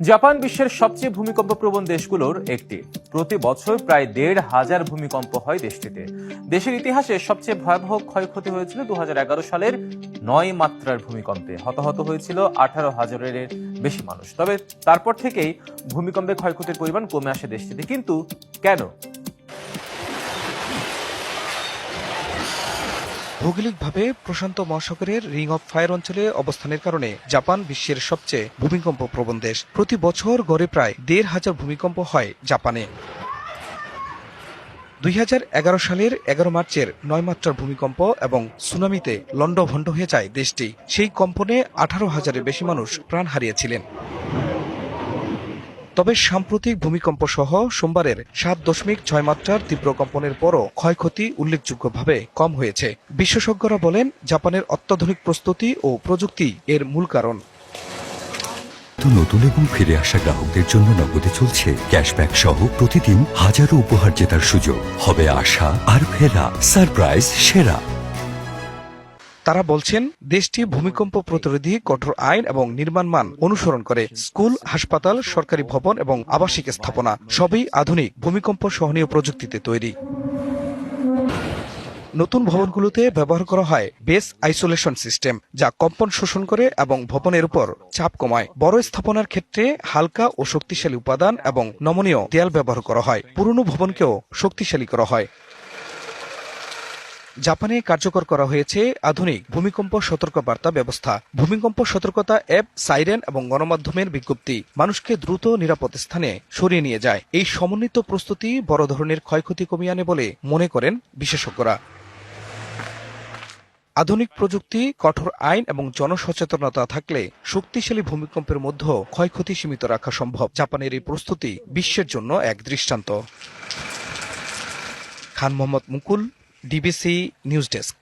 Japan বিশ্বের সবচেয়ে ভূমিকম্প প্রবণ দেশগুলোর একটি। প্রতি বছর প্রায় ১,৫০০ ভূমিকম্প হয় দেশটিতে। দেশের ইতিহাসে সবচেয়ে ভয়াবহ ক্ষয়ক্ষতি হয়েছিল ২০১১ সালের ৯ মাত্রার ভূমিকম্পে। হতাহত হয়েছিল ১৮,০০০-এর বেশি মানুষ। তবে তারপর থেকেই ভূমিকম্পে ক্ষয়ক্ষতির পরিমাণ কমে আসে দেশটিতে। কিন্তু কেন? ভৌগোলিকভাবে প্রশান্ত মহাসাগরের রিং অফ ফায়ার অঞ্চলে অবস্থানের কারণে জাপান বিশ্বের সবচেয়ে ভূমিকম্প প্রবণ দেশ। প্রতি বছর গড়ে প্রায় ১,৫০০ ভূমিকম্প হয় জাপানে। ২০১১ সালের ১১ মার্চের ৯ মাত্রার ভূমিকম্প এবং সুনামিতে লণ্ডভণ্ড হয়ে যায় দেশটি। সেই কম্পনে ১৮,০০০-এর বেশি মানুষ প্রাণ হারিয়েছিলেন। তবে সাম্প্রতিক ভূমিকম্প সহ সোমবারের ৭.৬ মাত্রার তীব্র কম্পনের পরও ক্ষয়ক্ষতি উল্লেখযোগ্যভাবে কম হয়েছে। বিশেষজ্ঞরা বলেন, জাপানের অত্যাধুনিক প্রস্তুতি ও প্রযুক্তি এর মূল কারণ। নতুন এবং ফিরে আসা গ্রাহকদের জন্য নগদে চলছে ক্যাশব্যাক সহ প্রতিদিন হাজারো উপহার জেতার সুযোগ। হবে আশা আর ফেরা, সারপ্রাইজ সেরা। তারা বলছেন, দেশটি ভূমিকম্প প্রতিরোধী কঠোর আইন এবং নির্মাণ মান অনুসরণ করে। স্কুল, হাসপাতাল, সরকারি ভবন এবং আবাসিক স্থাপনা সবই আধুনিক ভূমিকম্প সহনীয় প্রযুক্তিতে তৈরি। নতুন ভবনগুলোতে ব্যবহার করা হয় বেস আইসোলেশন সিস্টেম, যা কম্পন শোষণ করে এবং ভবনের উপর চাপ কমায়। বড় স্থাপনার ক্ষেত্রে হালকা ও শক্তিশালী উপাদান এবং নমনীয় দেয়াল ব্যবহার করা হয়। পুরনো ভবনকেও শক্তিশালী করা হয়। জাপানে কার্যকর করা হয়েছে আধুনিক ভূমিকম্প সতর্কবার্তা ব্যবস্থা। ভূমিকম্প সতর্কতা অ্যাপ, সাইরেন এবং গণমাধ্যমের বিজ্ঞপ্তি মানুষকে দ্রুত নিরাপদ স্থানে সরিয়ে নিয়ে যায়। এই সমন্বিত প্রস্তুতি বড় ধরনের ক্ষয়ক্ষতি কমিয়ে আনে বলে মনে করেন বিশেষজ্ঞরা। আধুনিক প্রযুক্তি, কঠোর আইন এবং জনসচেতনতা থাকলে শক্তিশালী ভূমিকম্পের মধ্যেও ক্ষয়ক্ষতি সীমিত রাখা সম্ভব। জাপানের এই প্রস্তুতি বিশ্বের জন্য এক দৃষ্টান্ত। খান মোহাম্মদ মুকুল, ডিবিসি নিউজ ডেস্ক।